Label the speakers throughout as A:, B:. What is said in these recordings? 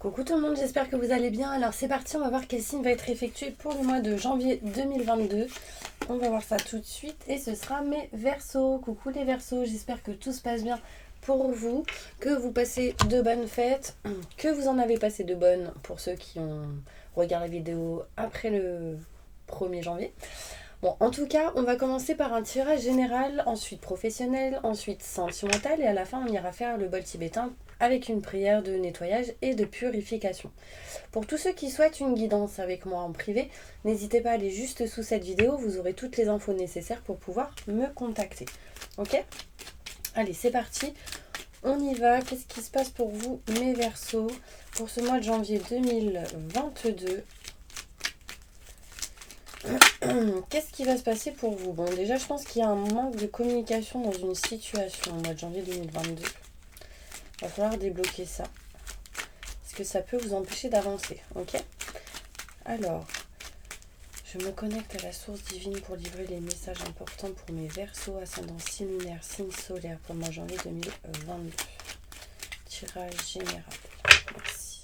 A: Coucou tout le monde, j'espère que vous allez bien. Alors c'est parti, on va voir quel signe va être effectué pour le mois de janvier 2022. On va voir ça tout de suite et ce sera mes Verseaux. Coucou les Verseaux, j'espère que tout se passe bien pour vous, que vous passez de bonnes fêtes, que vous en avez passé de bonnes pour ceux qui ont regardé la vidéo après le 1er janvier. Bon, en tout cas, on va commencer par un tirage général, ensuite professionnel, ensuite sentimental et à la fin on ira faire le bol tibétain avec une prière de nettoyage et de purification. Pour tous ceux qui souhaitent une guidance avec moi en privé, n'hésitez pas à aller juste sous cette vidéo, vous aurez toutes les infos nécessaires pour pouvoir me contacter. Ok ? Allez, c'est parti, on y va. Qu'est-ce qui se passe pour vous, mes Verseaux, pour ce mois de janvier 2022 ? Qu'est-ce qui va se passer pour vous ? Bon, déjà, je pense qu'il y a un manque de communication dans une situation au mois de janvier 2022. Il va falloir débloquer ça. Parce que ça peut vous empêcher d'avancer. Ok ? Alors, je me connecte à la source divine pour livrer les messages importants pour mes Verseaux, ascendant signe lunaire, signe solaire pour le mois de janvier 2022. Tirage général. Merci.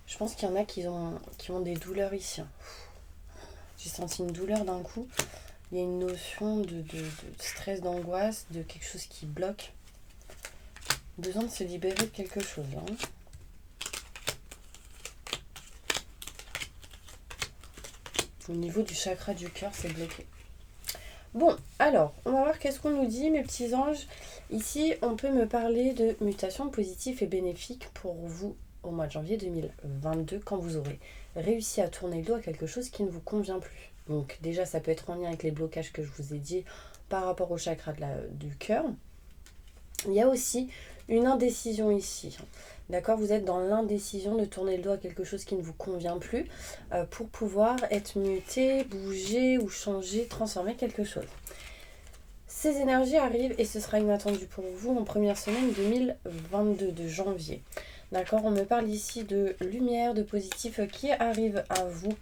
A: Je pense qu'il y en a qui ont des douleurs ici. J'ai senti une douleur d'un coup. Il y a une notion de stress, d'angoisse, de quelque chose qui bloque. Besoin de se libérer de quelque chose. Hein. Au niveau du chakra du cœur, c'est bloqué. Bon, alors, on va voir qu'est-ce qu'on nous dit, mes petits anges. Ici, on peut me parler de mutations positives et bénéfiques pour vous au mois de janvier 2022, quand vous aurez réussi à tourner le dos à quelque chose qui ne vous convient plus. Donc déjà, ça peut être en lien avec les blocages que je vous ai dit par rapport au chakra du cœur. Il y a aussi une indécision ici. D'accord ? Vous êtes dans l'indécision de tourner le dos à quelque chose qui ne vous convient plus pour pouvoir être muté, bouger ou changer, transformer quelque chose. Ces énergies arrivent et ce sera inattendu pour vous en première semaine 2022 de janvier. D'accord ? On me parle ici de lumière, de positif qui arrive à vous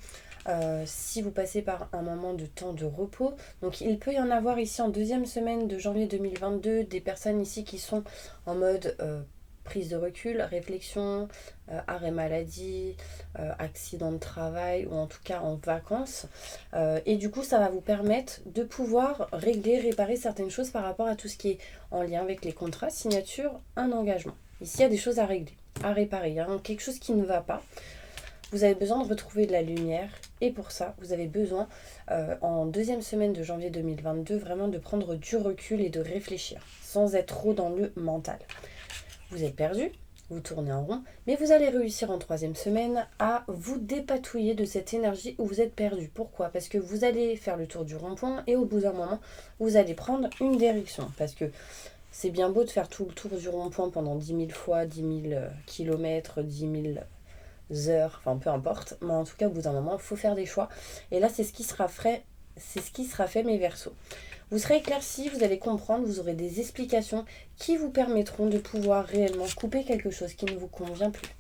A: si vous passez par un moment de temps de repos. Donc il peut y en avoir ici en deuxième semaine de janvier 2022 des personnes ici qui sont en mode prise de recul, réflexion, arrêt maladie, accident de travail ou en tout cas en vacances. Et du coup ça va vous permettre de pouvoir régler, réparer certaines choses par rapport à tout ce qui est en lien avec les contrats, signatures, un engagement. Ici il y a des choses à régler, à réparer, il y a quelque chose qui ne va pas. Vous avez besoin de retrouver de la lumière et pour ça, vous avez besoin, en deuxième semaine de janvier 2022, vraiment de prendre du recul et de réfléchir, sans être trop dans le mental. Vous êtes perdu, vous tournez en rond, mais vous allez réussir en troisième semaine à vous dépatouiller de cette énergie où vous êtes perdu. Pourquoi ? Parce que vous allez faire le tour du rond-point et au bout d'un moment, vous allez prendre une direction. Parce que c'est bien beau de faire tout le tour du rond-point pendant 10 000 fois, 10 000 kilomètres, 10 000 heures, enfin peu importe, mais en tout cas au bout d'un moment il faut faire des choix et là c'est ce qui sera fait, mes Verseaux. Vous serez éclaircis, vous allez comprendre, vous aurez des explications qui vous permettront de pouvoir réellement couper quelque chose qui ne vous convient plus.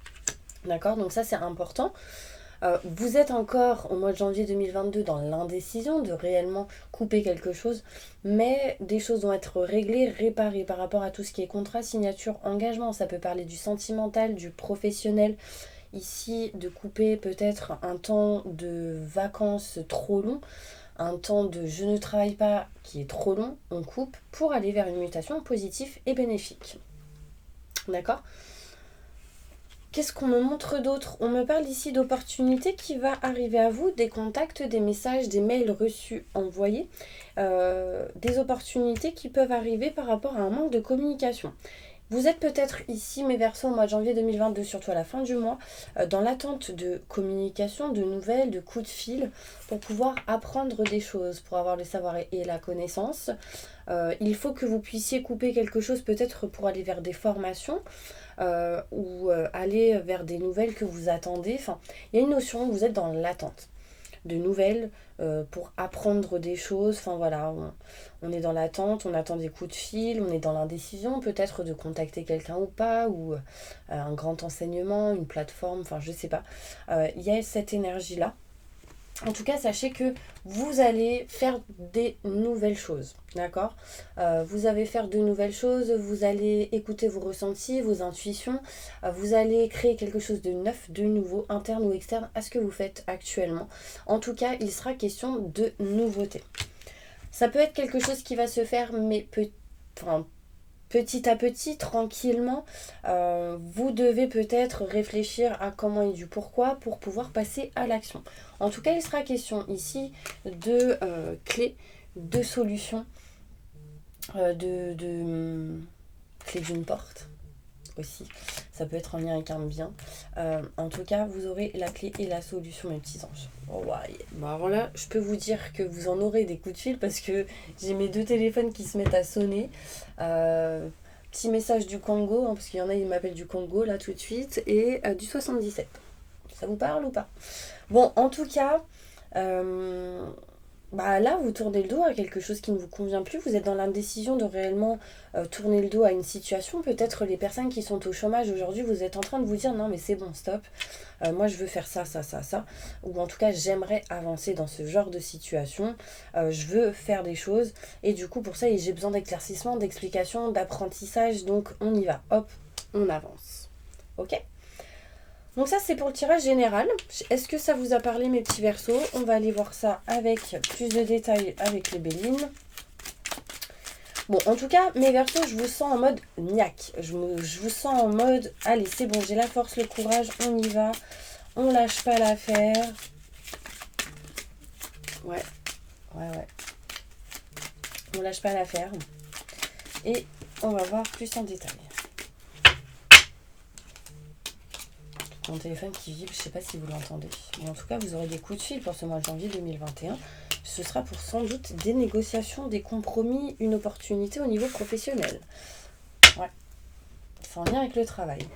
A: D'accord ? Donc ça c'est important. Vous êtes encore au mois de janvier 2022 dans l'indécision de réellement couper quelque chose, mais des choses vont être réglées, réparées par rapport à tout ce qui est contrat, signature, engagement. Ça peut parler du sentimental, du professionnel. Ici, de couper peut-être un temps de vacances trop long, un temps de je ne travaille pas qui est trop long, on coupe pour aller vers une mutation positive et bénéfique. D'accord ? Qu'est-ce qu'on me montre d'autre ? On me parle ici d'opportunités qui va arriver à vous, des contacts, des messages, des mails reçus, envoyés, des opportunités qui peuvent arriver par rapport à un manque de communication. Vous êtes peut-être ici, mes Verseaux, au mois de janvier 2022, surtout à la fin du mois, dans l'attente de communication, de nouvelles, de coups de fil, pour pouvoir apprendre des choses, pour avoir le savoir et la connaissance. Il faut que vous puissiez couper quelque chose, peut-être pour aller vers des formations, ou aller vers des nouvelles que vous attendez. Enfin, il y a une notion où vous êtes dans l'attente de nouvelles pour apprendre des choses. Enfin voilà, on est dans l'attente, on attend des coups de fil, on est dans l'indécision peut-être de contacter quelqu'un ou pas, ou un grand enseignement, une plateforme, enfin je sais pas. Il y a cette énergie-là. En tout cas, sachez que vous allez faire des nouvelles choses, d'accord? Vous allez faire de nouvelles choses, vous allez écouter vos ressentis, vos intuitions, vous allez créer quelque chose de neuf, de nouveau, interne ou externe à ce que vous faites actuellement. En tout cas, il sera question de nouveauté. Ça peut être quelque chose qui va se faire, mais petit à petit, tranquillement. Vous devez peut-être réfléchir à comment et du pourquoi pour pouvoir passer à l'action. En tout cas, il sera question ici de clés, de solutions, de clés d'une porte aussi. Ça peut être en lien avec un bien. En tout cas, vous aurez la clé et la solution, mes petits anges. Oh, ouais. Bon, alors là, je peux vous dire que vous en aurez des coups de fil parce que j'ai mes 2 téléphones qui se mettent à sonner. Petit message du Congo, hein, parce qu'il y en a, ils m'appellent du Congo là tout de suite, et du 77. Ça vous parle ou pas? Bon, en tout cas, là, vous tournez le dos à quelque chose qui ne vous convient plus. Vous êtes dans l'indécision de réellement tourner le dos à une situation. Peut-être les personnes qui sont au chômage aujourd'hui, vous êtes en train de vous dire non, mais c'est bon, stop. Moi, je veux faire ça, ça, ça, ça. Ou en tout cas, j'aimerais avancer dans ce genre de situation. Je veux faire des choses. Et du coup, pour ça, j'ai besoin d'éclaircissement, d'explication, d'apprentissage. Donc, on y va. Hop, on avance. Ok? Donc ça, c'est pour le tirage général. Est-ce que ça vous a parlé, mes petits versos? On va aller voir ça avec plus de détails avec les Bélines. Bon, en tout cas, mes versos, je vous sens en mode niaque. Je vous sens en mode, allez, c'est bon, j'ai la force, le courage, on y va. On lâche pas l'affaire. Ouais. On lâche pas l'affaire. Et on va voir plus en détail. Mon téléphone qui vibre, je ne sais pas si vous l'entendez. Mais en tout cas, vous aurez des coups de fil pour ce mois de janvier 2021. Ce sera pour sans doute des négociations, des compromis, une opportunité au niveau professionnel. Ouais. C'est en lien avec le travail.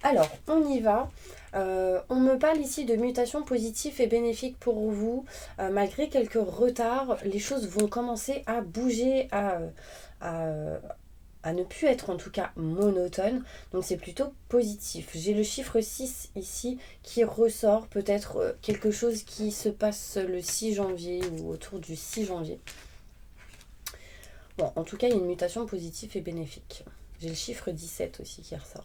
A: Alors, on y va. On me parle ici de mutations positives et bénéfiques pour vous. Malgré quelques retards, les choses vont commencer à bouger, à ne plus être en tout cas monotone. Donc c'est plutôt positif. J'ai le chiffre 6 ici qui ressort. Peut-être quelque chose qui se passe le 6 janvier ou autour du 6 janvier. Bon, en tout cas, il y a une mutation positive et bénéfique. J'ai le chiffre 17 aussi qui ressort.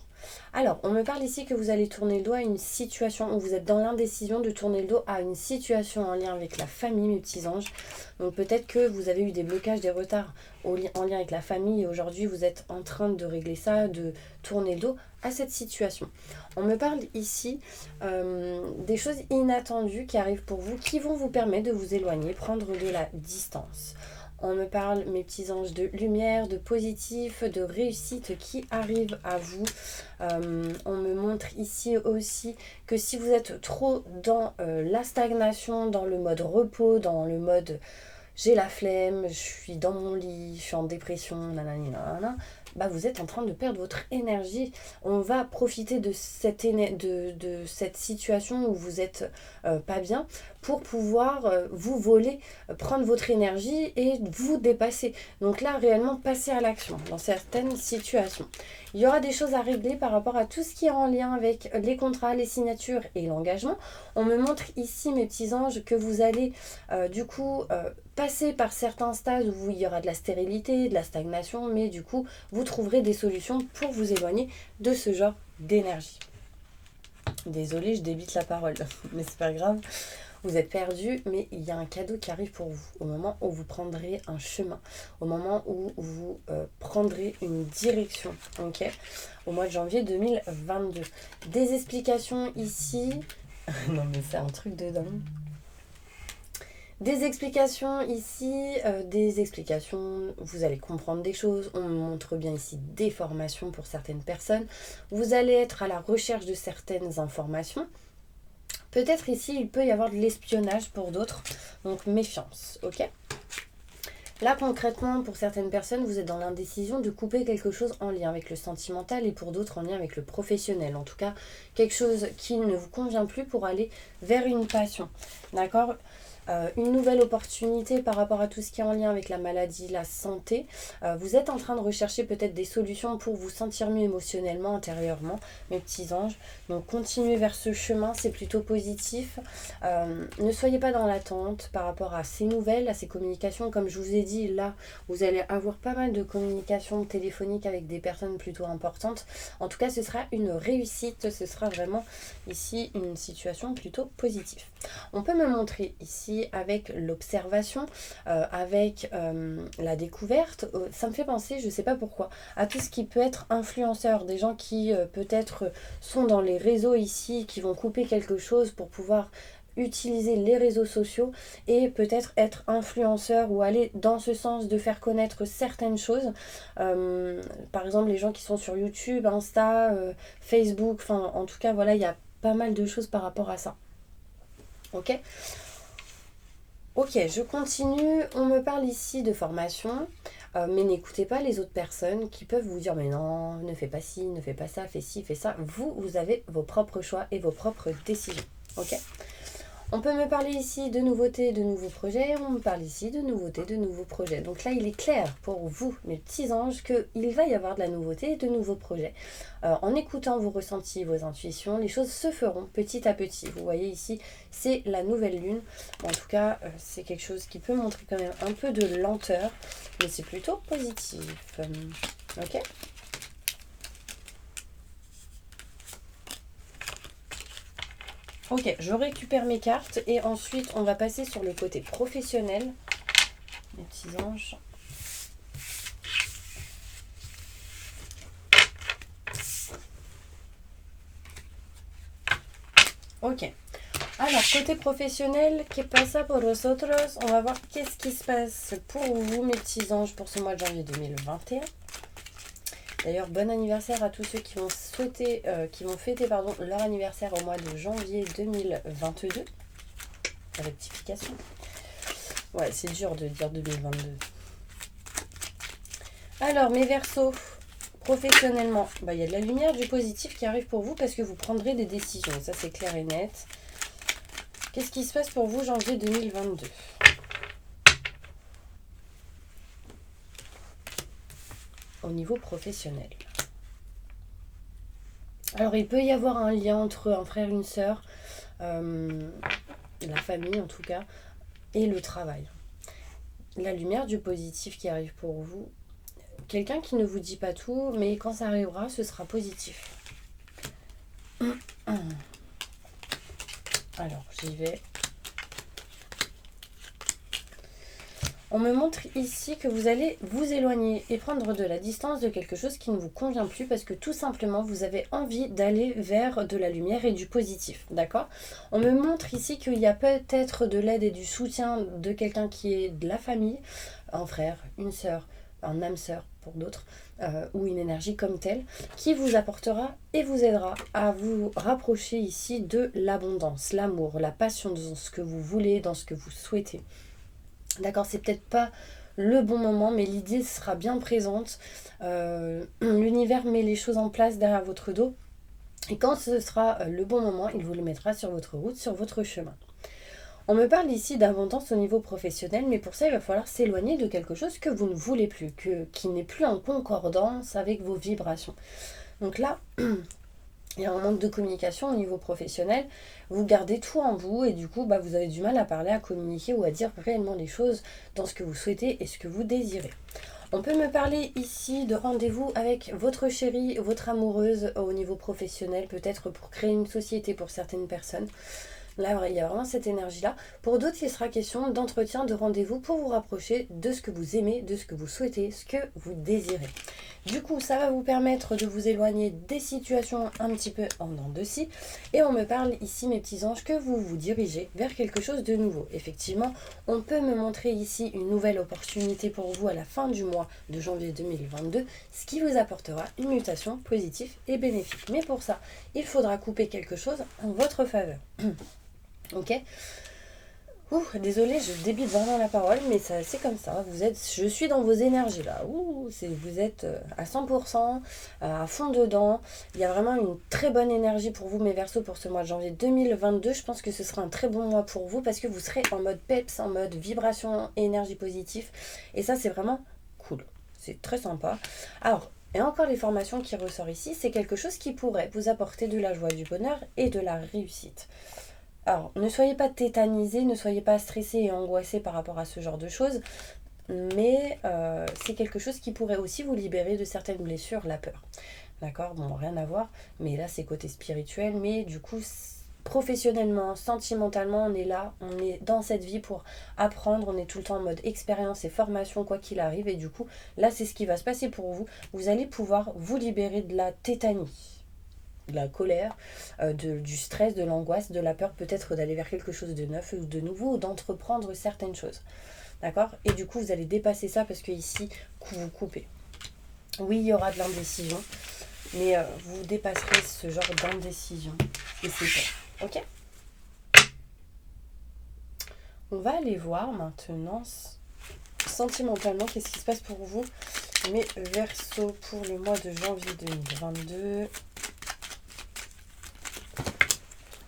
A: Alors, on me parle ici que vous allez tourner le dos à une situation où vous êtes dans l'indécision de tourner le dos à une situation en lien avec la famille, mes petits anges. Donc peut-être que vous avez eu des blocages, des retards en lien avec la famille et aujourd'hui vous êtes en train de régler ça, de tourner le dos à cette situation. On me parle ici des choses inattendues qui arrivent pour vous, qui vont vous permettre de vous éloigner, prendre de la distance. On me parle, mes petits anges, de lumière, de positif, de réussite qui arrive à vous. On me montre ici aussi que si vous êtes trop dans la stagnation, dans le mode repos, dans le mode j'ai la flemme, je suis dans mon lit, je suis en dépression, nanana, vous êtes en train de perdre votre énergie. On va profiter de cette situation où vous êtes pas bien pour pouvoir vous voler, prendre votre énergie et vous dépasser. Donc là, réellement, passer à l'action dans certaines situations. Il y aura des choses à régler par rapport à tout ce qui est en lien avec les contrats, les signatures et l'engagement. On me montre ici, mes petits anges, que vous allez passer par certains stades où il y aura de la stérilité, de la stagnation, mais du coup, vous trouverez des solutions pour vous éloigner de ce genre d'énergie. Désolée, je débite la parole, mais c'est pas grave. Vous êtes perdu, mais il y a un cadeau qui arrive pour vous. Au moment où vous prendrez un chemin, au moment où vous prendrez une direction, ok, au mois de janvier 2022. Des explications ici. Non mais c'est un truc de dingue. Des explications ici, vous allez comprendre des choses. On me montre bien ici des formations pour certaines personnes. Vous allez être à la recherche de certaines informations. Peut-être ici, il peut y avoir de l'espionnage pour d'autres. Donc, méfiance, ok ? Là, concrètement, pour certaines personnes, vous êtes dans l'indécision de couper quelque chose en lien avec le sentimental et pour d'autres en lien avec le professionnel. En tout cas, quelque chose qui ne vous convient plus pour aller vers une passion. D'accord ? une nouvelle opportunité par rapport à tout ce qui est en lien avec la maladie, la santé. Vous êtes en train de rechercher peut-être des solutions pour vous sentir mieux émotionnellement, intérieurement, mes petits anges. Donc continuez vers ce chemin, c'est plutôt positif. Ne soyez pas dans l'attente par rapport à ces nouvelles, à ces communications. Comme je vous ai dit, là, vous allez avoir pas mal de communications téléphoniques avec des personnes plutôt importantes. En tout cas, ce sera une réussite, ce sera vraiment ici une situation plutôt positive. On peut me montrer ici avec l'observation, avec la découverte. Ça me fait penser, je ne sais pas pourquoi, à tout ce qui peut être influenceur, des gens qui peut-être sont dans les réseaux ici, qui vont couper quelque chose pour pouvoir utiliser les réseaux sociaux et peut-être être influenceur ou aller dans ce sens de faire connaître certaines choses. Par exemple, les gens qui sont sur YouTube, Insta, Facebook, enfin en tout cas voilà, il y a pas mal de choses par rapport à ça. Ok, je continue. On me parle ici de formation, mais n'écoutez pas les autres personnes qui peuvent vous dire mais non, ne fais pas ci, ne fais pas ça, fais ci, fais ça. Vous avez vos propres choix et vos propres décisions. Ok. On peut me parler ici de nouveautés, de nouveaux projets. On me parle ici de nouveautés, de nouveaux projets. Donc là, il est clair pour vous, mes petits anges, qu'il va y avoir de la nouveauté et de nouveaux projets. En écoutant vos ressentis, vos intuitions, les choses se feront petit à petit. Vous voyez ici, c'est la nouvelle lune. En tout cas, c'est quelque chose qui peut montrer quand même un peu de lenteur, mais c'est plutôt positif. Ok ? Ok, je récupère mes cartes et ensuite on va passer sur le côté professionnel. Mes petits anges. Ok. Alors, côté professionnel, ¿qué pasa por vosotros? On va voir qu'est-ce qui se passe pour vous, mes petits anges, pour ce mois de janvier 2021. D'ailleurs, bon anniversaire à tous ceux qui vont fêter leur anniversaire au mois de janvier 2022. La rectification. Ouais, c'est dur de dire 2022. Alors, mes Verseaux, professionnellement, il y a de la lumière, du positif qui arrive pour vous parce que vous prendrez des décisions. Ça, c'est clair et net. Qu'est-ce qui se passe pour vous, janvier 2022 ? Au niveau professionnel. Alors, il peut y avoir un lien entre un frère et une sœur, la famille en tout cas, et le travail. La lumière du positif qui arrive pour vous. Quelqu'un qui ne vous dit pas tout, mais quand ça arrivera, ce sera positif. Alors, j'y vais. On me montre ici que vous allez vous éloigner et prendre de la distance de quelque chose qui ne vous convient plus parce que tout simplement vous avez envie d'aller vers de la lumière et du positif, d'accord ? On me montre ici qu'il y a peut-être de l'aide et du soutien de quelqu'un qui est de la famille, un frère, une sœur, un âme sœur pour d'autres, ou une énergie comme telle, qui vous apportera et vous aidera à vous rapprocher ici de l'abondance, l'amour, la passion dans ce que vous voulez, dans ce que vous souhaitez. D'accord, c'est peut-être pas le bon moment, mais l'idée sera bien présente. L'univers met les choses en place derrière votre dos. Et quand ce sera le bon moment, il vous le mettra sur votre route, sur votre chemin. On me parle ici d'abondance au niveau professionnel, mais pour ça, il va falloir s'éloigner de quelque chose que vous ne voulez plus, qui n'est plus en concordance avec vos vibrations. Donc là, il y a un manque de communication au niveau professionnel, vous gardez tout en vous et du coup vous avez du mal à parler, à communiquer ou à dire réellement les choses dans ce que vous souhaitez et ce que vous désirez. On peut me parler ici de rendez-vous avec votre chérie, votre amoureuse au niveau professionnel, peut-être pour créer une société pour certaines personnes. Là, il y a vraiment cette énergie-là. Pour d'autres, il sera question d'entretien, de rendez-vous pour vous rapprocher de ce que vous aimez, de ce que vous souhaitez, ce que vous désirez. Du coup, ça va vous permettre de vous éloigner des situations un petit peu en dents de scie. Et on me parle ici, mes petits anges, que vous vous dirigez vers quelque chose de nouveau. Effectivement, on peut me montrer ici une nouvelle opportunité pour vous à la fin du mois de janvier 2022, ce qui vous apportera une mutation positive et bénéfique. Mais pour ça, il faudra couper quelque chose en votre faveur. Ok ? Ouh, désolée, je débite vraiment la parole, mais ça, c'est comme ça. Je suis dans vos énergies là. Ouh, vous êtes à 100%, à fond dedans. Il y a vraiment une très bonne énergie pour vous, mes Verseaux, pour ce mois de janvier 2022. Je pense que ce sera un très bon mois pour vous parce que vous serez en mode peps, en mode vibration, énergie positive. Et ça, c'est vraiment cool. C'est très sympa. Alors, et encore les formations qui ressortent ici, c'est quelque chose qui pourrait vous apporter de la joie, du bonheur et de la réussite. Alors, ne soyez pas tétanisés, ne soyez pas stressés et angoissés par rapport à ce genre de choses, mais c'est quelque chose qui pourrait aussi vous libérer de certaines blessures, la peur. D'accord? Bon, rien à voir, mais là c'est côté spirituel, mais du coup, professionnellement, sentimentalement, on est là, on est dans cette vie pour apprendre, on est tout le temps en mode expérience et formation, quoi qu'il arrive, et du coup, là c'est ce qui va se passer pour vous. Vous allez pouvoir vous libérer de la tétanie, de la colère, du stress, de l'angoisse, de la peur peut-être d'aller vers quelque chose de neuf ou de nouveau ou d'entreprendre certaines choses. D'accord? Et du coup, vous allez dépasser ça parce que ici, vous coupez. Oui, il y aura de l'indécision, mais vous dépasserez ce genre d'indécision. Et c'est ça. Ok? On va aller voir maintenant sentimentalement qu'est-ce qui se passe pour vous, mes Verseaux, pour le mois de janvier 2022.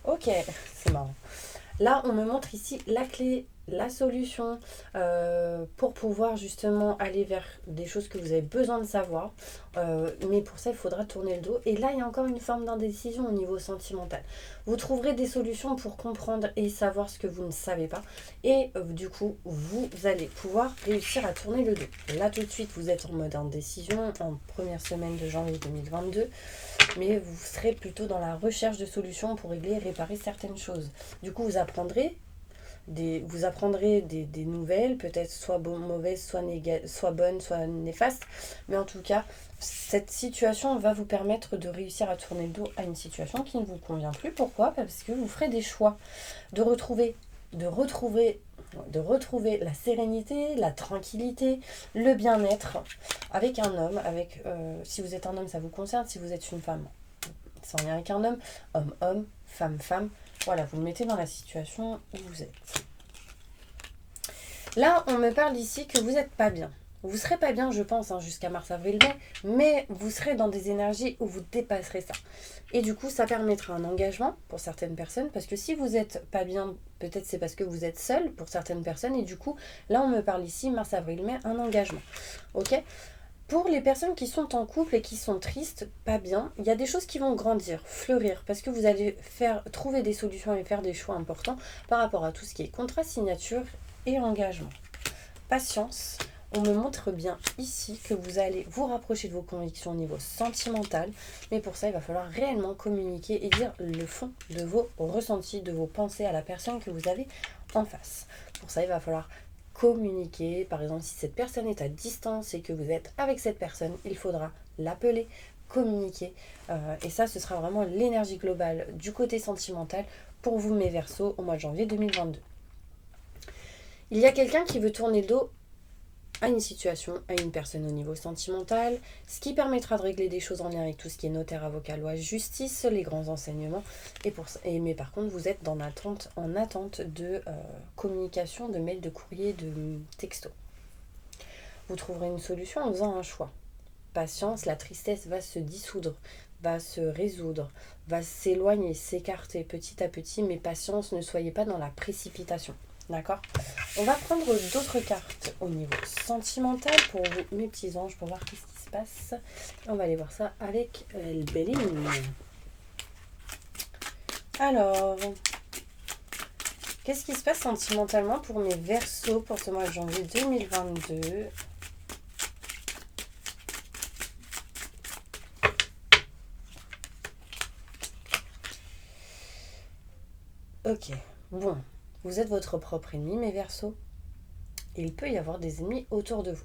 A: Ok, c'est marrant. Là, on me montre ici la clé, la solution pour pouvoir justement aller vers des choses que vous avez besoin de savoir. Mais pour ça, il faudra tourner le dos. Et là, il y a encore une forme d'indécision au niveau sentimental. Vous trouverez des solutions pour comprendre et savoir ce que vous ne savez pas. Et du coup, vous allez pouvoir réussir à tourner le dos. Là, tout de suite, vous êtes en mode indécision en première semaine de janvier 2022. Mais vous serez plutôt dans la recherche de solutions pour régler et réparer certaines choses. Du coup, vous apprendrez des nouvelles, peut-être soit mauvaises, soit bonnes, soit néfastes. Mais en tout cas, cette situation va vous permettre de réussir à tourner le dos à une situation qui ne vous convient plus. Pourquoi? Parce que vous ferez des choix de retrouver la sérénité, la tranquillité, le bien-être avec un homme, si vous êtes un homme, ça vous concerne, si vous êtes une femme, c'est en lien avec un homme, homme, femme, voilà, vous me mettez dans la situation où vous êtes. Là, on me parle ici que vous n'êtes pas bien. Vous serez pas bien, je pense, jusqu'à mars, avril, mai, mais vous serez dans des énergies où vous dépasserez ça. Et du coup, ça permettra un engagement pour certaines personnes, parce que si vous n'êtes pas bien, peut-être c'est parce que vous êtes seul pour certaines personnes, et du coup, là, on me parle ici, mars, avril, mai, un engagement. Ok ? Pour les personnes qui sont en couple et qui sont tristes, pas bien, il y a des choses qui vont grandir, fleurir, parce que vous allez trouver des solutions et faire des choix importants par rapport à tout ce qui est contrat, signature et engagement. Patience, on me montre bien ici que vous allez vous rapprocher de vos convictions au niveau sentimental, mais pour ça, il va falloir réellement communiquer et dire le fond de vos ressentis, de vos pensées à la personne que vous avez en face. Pour ça, il va falloir communiquer. Par exemple, si cette personne est à distance et que vous êtes avec cette personne, il faudra l'appeler, communiquer. Et ça, ce sera vraiment l'énergie globale du côté sentimental pour vous, mes Verseaux, au mois de janvier 2022. Il y a quelqu'un qui veut tourner le dos à une situation, à une personne au niveau sentimental, ce qui permettra de régler des choses en lien avec tout ce qui est notaire, avocat, loi, justice, les grands enseignements. Mais par contre, vous êtes en attente de communication, de mails, de courrier, de texto. Vous trouverez une solution en faisant un choix. Patience, la tristesse va se dissoudre, va se résoudre, va s'éloigner, s'écarter petit à petit, mais patience, ne soyez pas dans la précipitation. D'accord? On va prendre d'autres cartes au niveau sentimental pour vous, mes petits anges, pour voir ce qui se passe. On va aller voir ça avec le Béline. Alors, qu'est-ce qui se passe sentimentalement pour mes Verseaux pour ce mois de janvier 2022? Ok, bon. Vous êtes votre propre ennemi, mes Verseaux. Il peut y avoir des ennemis autour de vous.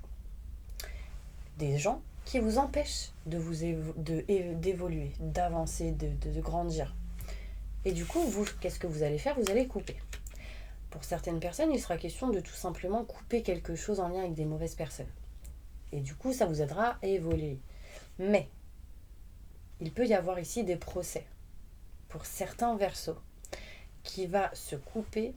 A: Des gens qui vous empêchent d'évoluer, d'avancer, de grandir. Et du coup, vous, qu'est-ce que vous allez faire? Vous allez couper. Pour certaines personnes, il sera question de tout simplement couper quelque chose en lien avec des mauvaises personnes. Et du coup, ça vous aidera à évoluer. Mais, il peut y avoir ici des procès. Pour certains Verseaux, qui va se couper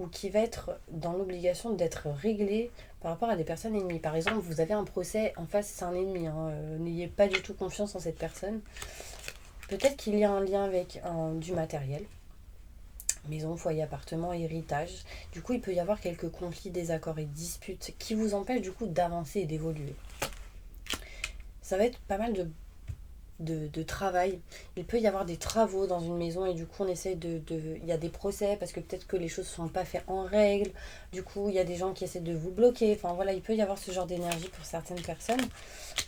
A: ou qui va être dans l'obligation d'être réglé par rapport à des personnes ennemies. Par exemple, vous avez un procès en face, c'est un ennemi, n'ayez pas du tout confiance en cette personne. Peut-être qu'il y a un lien avec du matériel, maison, foyer, appartement, héritage. Du coup, il peut y avoir quelques conflits, désaccords et disputes qui vous empêchent du coup d'avancer et d'évoluer. Ça va être pas mal de travail. Il peut y avoir des travaux dans une maison et du coup on essaye il y a des procès parce que peut-être que les choses ne sont pas faites en règle. Du coup il y a des gens qui essaient de vous bloquer. Enfin voilà, il peut y avoir ce genre d'énergie pour certaines personnes.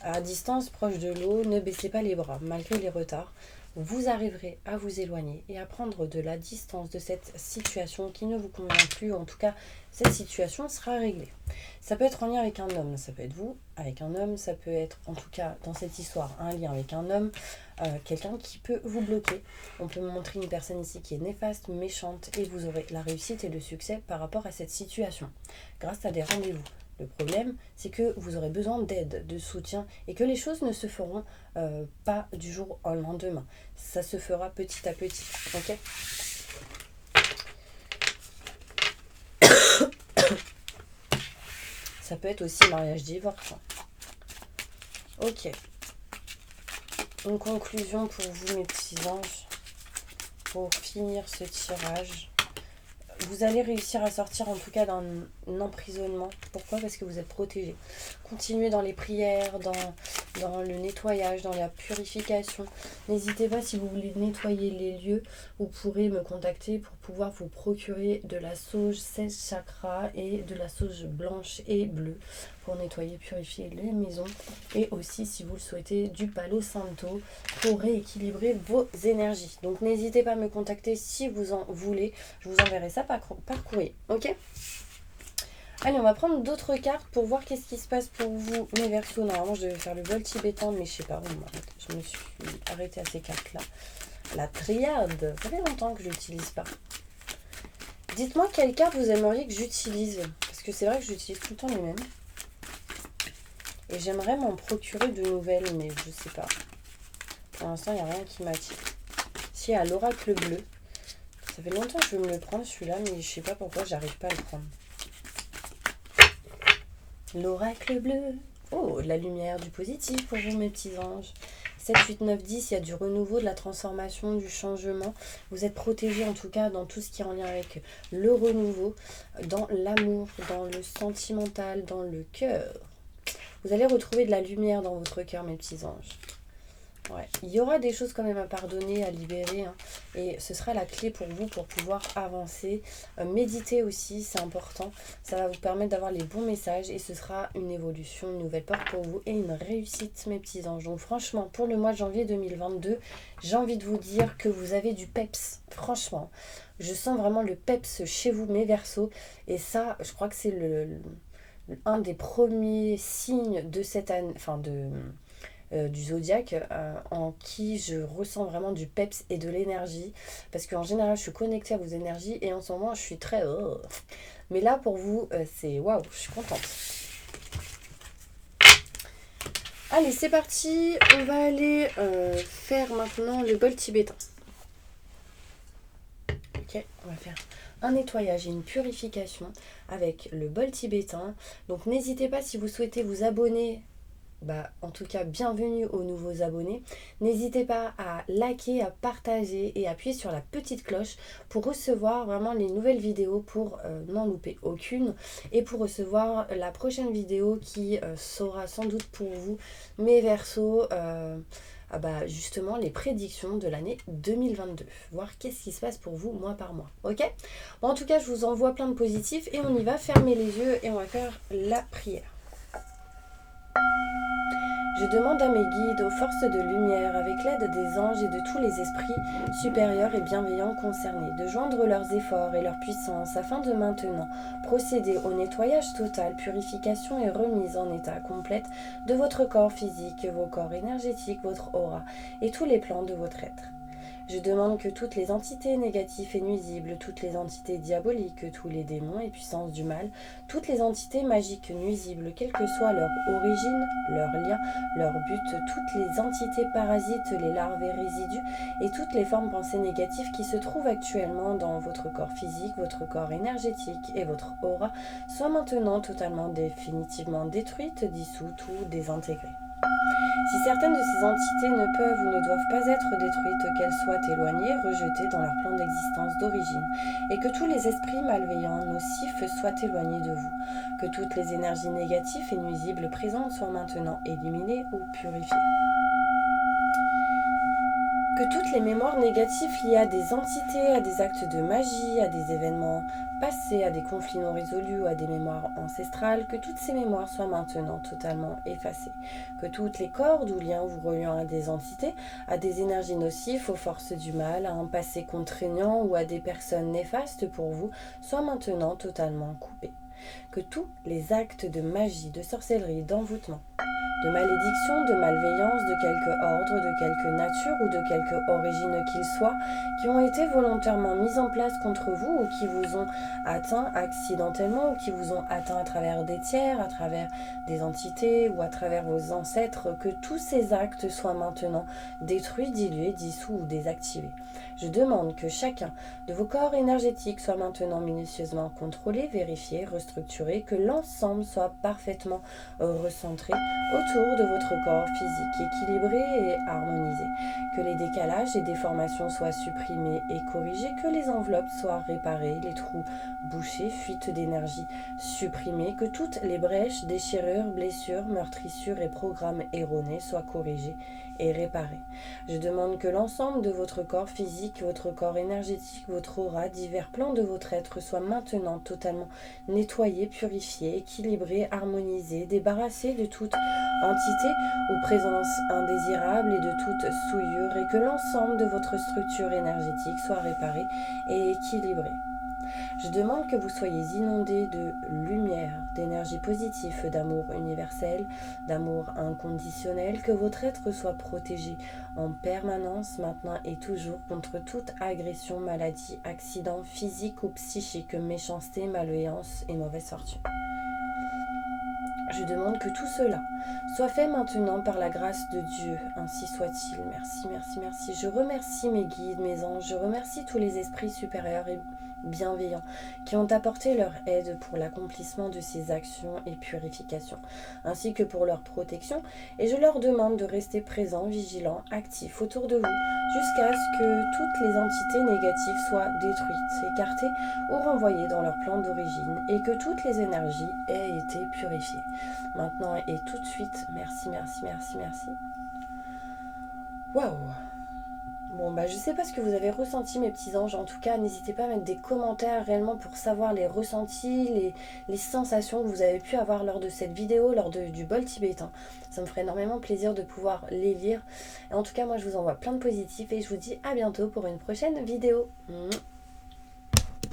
A: À distance, proche de l'eau, ne baissez pas les bras malgré les retards. Vous arriverez à vous éloigner et à prendre de la distance de cette situation qui ne vous convient plus. En tout cas, cette situation sera réglée. Ça peut être en lien avec un homme, ça peut être vous avec un homme, ça peut être en tout cas dans cette histoire un lien avec un homme, quelqu'un qui peut vous bloquer. On peut me montrer une personne ici qui est néfaste, méchante et vous aurez la réussite et le succès par rapport à cette situation grâce à des rendez-vous. Le problème, c'est que vous aurez besoin d'aide, de soutien et que les choses ne se feront pas du jour au lendemain. Ça se fera petit à petit, ok ? Ça peut être aussi mariage, divorce. Ok. Une conclusion pour vous, mes petits anges, pour finir ce tirage. Vous allez réussir à sortir en tout cas d'un emprisonnement. Pourquoi ? Parce que vous êtes protégé. Continuez dans les prières, dans le nettoyage, dans la purification. N'hésitez pas, si vous voulez nettoyer les lieux, vous pourrez me contacter pour pouvoir vous procurer de la sauge 16 chakras et de la sauge blanche et bleue pour nettoyer, purifier les maisons. Et aussi, si vous le souhaitez, du Palo Santo pour rééquilibrer vos énergies. Donc n'hésitez pas à me contacter si vous en voulez. Je vous enverrai ça par courrier. Ok ? Allez, on va prendre d'autres cartes pour voir qu'est-ce qui se passe pour vous, mes Verseaux. Normalement, je devais faire le bol tibétain, mais je sais pas. Je me suis arrêtée à ces cartes-là. La triade. Ça fait longtemps que je l'utilise pas. Dites-moi quelle carte vous aimeriez que j'utilise. Parce que c'est vrai que j'utilise tout le temps les mêmes. Et j'aimerais m'en procurer de nouvelles, mais je sais pas. Pour l'instant, il n'y a rien qui m'attire. Si, il y a l'oracle bleu. Ça fait longtemps que je veux me le prendre, celui-là, mais je sais pas pourquoi j'arrive pas à le prendre. L'oracle bleu. Oh, de la lumière, du positif pour vous, mes petits anges. 7, 8, 9, 10, il y a du renouveau, de la transformation, du changement. Vous êtes protégés en tout cas dans tout ce qui est en lien avec le renouveau, dans l'amour, dans le sentimental, dans le cœur. Vous allez retrouver de la lumière dans votre cœur, mes petits anges. Ouais. Il y aura des choses quand même à pardonner, à libérer, hein, et ce sera la clé pour vous pour pouvoir avancer. Méditer aussi, c'est important. Ça va vous permettre d'avoir les bons messages et ce sera une évolution, une nouvelle porte pour vous et une réussite, mes petits anges. Donc franchement, pour le mois de janvier 2022, j'ai envie de vous dire que vous avez du peps. Franchement, je sens vraiment le peps chez vous, mes Verseaux. Et ça, je crois que c'est un des premiers signes de cette année, enfin du zodiaque en qui je ressens vraiment du peps et de l'énergie parce qu'en général je suis connectée à vos énergies et en ce moment je suis très mais là pour vous c'est waouh, je suis contente. Allez, c'est parti, on va aller faire maintenant le bol tibétain. Ok, on va faire un nettoyage et une purification avec le bol tibétain. Donc n'hésitez pas, si vous souhaitez vous abonner, en tout cas, bienvenue aux nouveaux abonnés. N'hésitez pas à liker, à partager et appuyer sur la petite cloche pour recevoir vraiment les nouvelles vidéos, pour n'en louper aucune et pour recevoir la prochaine vidéo qui sera sans doute pour vous, mes Verseaux, justement les prédictions de l'année 2022. Voir qu'est-ce qui se passe pour vous mois par mois. Ok ? Bon, en tout cas, je vous envoie plein de positifs et on y va. Fermez les yeux et on va faire la prière. Je demande à mes guides, aux forces de lumière, avec l'aide des anges et de tous les esprits supérieurs et bienveillants concernés, de joindre leurs efforts et leur puissance afin de maintenant procéder au nettoyage total, purification et remise en état complète de votre corps physique, vos corps énergétiques, votre aura et tous les plans de votre être. Je demande que toutes les entités négatives et nuisibles, toutes les entités diaboliques, tous les démons et puissances du mal, toutes les entités magiques nuisibles, quelle que soit leur origine, leur lien, leur but, toutes les entités parasites, les larves et résidus et toutes les formes pensées négatives qui se trouvent actuellement dans votre corps physique, votre corps énergétique et votre aura, soient maintenant totalement définitivement détruites, dissoutes ou désintégrées. Si certaines de ces entités ne peuvent ou ne doivent pas être détruites, qu'elles soient éloignées, rejetées dans leur plan d'existence d'origine, et que tous les esprits malveillants, nocifs, soient éloignés de vous, que toutes les énergies négatives et nuisibles présentes soient maintenant éliminées ou purifiées. Que toutes les mémoires négatives liées à des entités, à des actes de magie, à des événements passés, à des conflits non résolus ou à des mémoires ancestrales, que toutes ces mémoires soient maintenant totalement effacées. Que toutes les cordes ou liens vous reliant à des entités, à des énergies nocives, aux forces du mal, à un passé contraignant ou à des personnes néfastes pour vous, soient maintenant totalement coupés. Que tous les actes de magie, de sorcellerie, d'envoûtement, de malédiction, de malveillance, de quelque ordre, de quelque nature ou de quelque origine qu'il soit, qui ont été volontairement mis en place contre vous ou qui vous ont atteint accidentellement ou qui vous ont atteint à travers des tiers, à travers des entités ou à travers vos ancêtres, que tous ces actes soient maintenant détruits, dilués, dissous ou désactivés. Je demande que chacun de vos corps énergétiques soit maintenant minutieusement contrôlé, vérifié, restructuré, que l'ensemble soit parfaitement recentré autour de votre corps physique, équilibré et harmonisé, que les décalages et déformations soient supprimés et corrigés, que les enveloppes soient réparées, les trous bouchés, fuites d'énergie supprimées, que toutes les brèches, déchirures, blessures, meurtrissures et programmes erronés soient corrigés et réparés. Je demande que l'ensemble de votre corps physique, votre corps énergétique, votre aura, divers plans de votre être soient maintenant totalement nettoyés, purifiés, équilibrés, harmonisés, débarrassés de toute entité ou présence indésirable et de toute souillure, et que l'ensemble de votre structure énergétique soit réparé et équilibré. Je demande que vous soyez inondés de lumière, d'énergie positive, d'amour universel, d'amour inconditionnel, que votre être soit protégé en permanence, maintenant et toujours, contre toute agression, maladie, accident physique ou psychique, méchanceté, malveillance et mauvaise fortune. Je demande que tout cela soit fait maintenant par la grâce de Dieu, ainsi soit-il. Merci, merci, merci. Je remercie mes guides, mes anges, je remercie tous les esprits supérieurs et bienveillants qui ont apporté leur aide pour l'accomplissement de ces actions et purifications, ainsi que pour leur protection, et je leur demande de rester présents, vigilants, actifs autour de vous, jusqu'à ce que toutes les entités négatives soient détruites, écartées ou renvoyées dans leur plan d'origine, et que toutes les énergies aient été purifiées. Maintenant et tout de suite, merci, merci, merci, merci. Waouh! Bon, je sais pas ce que vous avez ressenti, mes petits anges. En tout cas, n'hésitez pas à mettre des commentaires réellement pour savoir les ressentis, les sensations que vous avez pu avoir lors de cette vidéo, lors du bol tibétain. Ça me ferait énormément plaisir de pouvoir les lire. Et en tout cas, moi, je vous envoie plein de positifs et je vous dis à bientôt pour une prochaine vidéo.